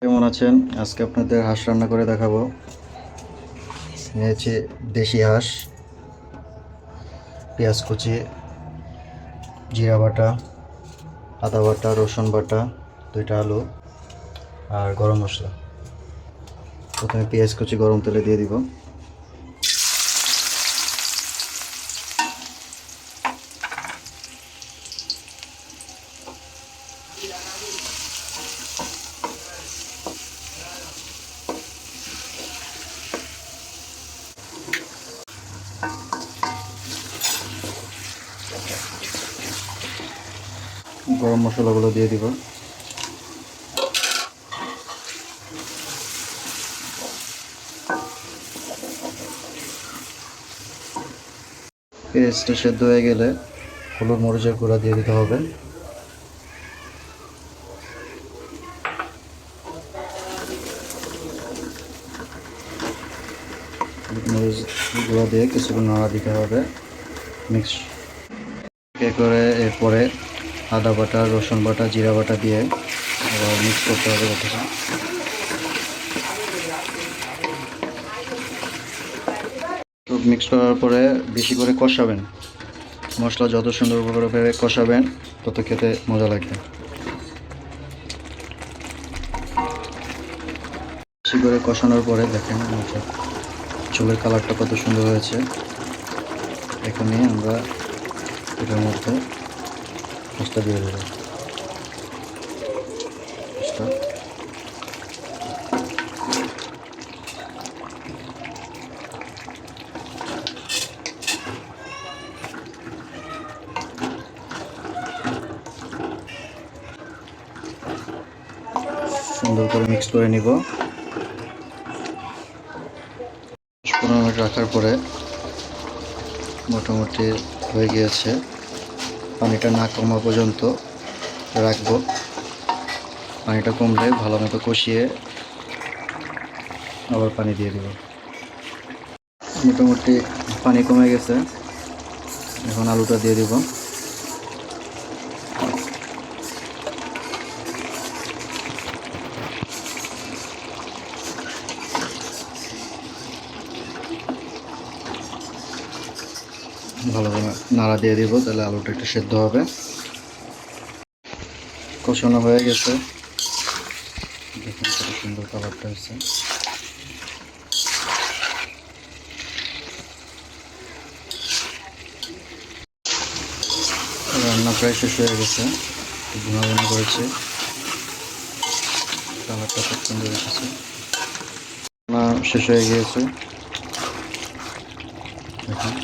কেমন আছেন? আজকে আপনাদের হাঁস রান্না করে দেখাবো। নিয়েছি দেশি হাঁস, পেঁয়াজ কুচি, জিরা বাটা, আদা বাটা, রসুন বাটা, 2টা আলু আর গরম মশলা। প্রথমে পেঁয়াজ কুচি গরম তেলে দিয়ে দিব। গরম মশলাগুলো দিয়ে দিব। পেঁয়াজটা সেদ্ধ হয়ে গেলে হলুদ মরিচের গুঁড়া দিয়ে দিতে হবে। হলুদ মরিচ গুঁড়া দিয়ে কিছুক্ষণ নাড়া দিতে হবে। মিক্স করে এরপরে আদা বাটা, রসুন বাটা, জিরা বাটা দিয়ে আবার মিক্স করতে হবে। তো মিক্স করার পরে বেশি করে কষাবেন। মশলা যত সুন্দর করে কষাবেন তত খেতে মজা লাগবে। বেশি করে কষানোর পরে দেখেন ঝোলের কালারটা কত সুন্দর হয়েছে। এখনই আমরা এটার মধ্যে মাছটা দিয়ে দেবো। সুন্দর করে মিক্স করে নিব। 15 মিনিট রাখার পরে মোটামুটি হয়ে গিয়েছে। পানিটা না কমা পর্যন্ত রাখবো। পানিটা কমলে ভালো মতো কষিয়ে আবার পানি দিয়ে দেব। মোটামুটি পানি কমে গেছে, এখন আলুটা দিয়ে দিব। ভালোভাবে নাড়া দিয়ে দিব, তাহলে আলুটা একটু সেদ্ধ হবে। কষানো হয়ে গেছে, দেখুন কত সুন্দর কালারটা হয়েছে। রান্না প্রায় শেষ হয়ে গেছে, ভুনা ভুনা করেছি, কালারটা খুব সুন্দর এসেছে। রান্না শেষ হয়ে গিয়েছে, দেখুন।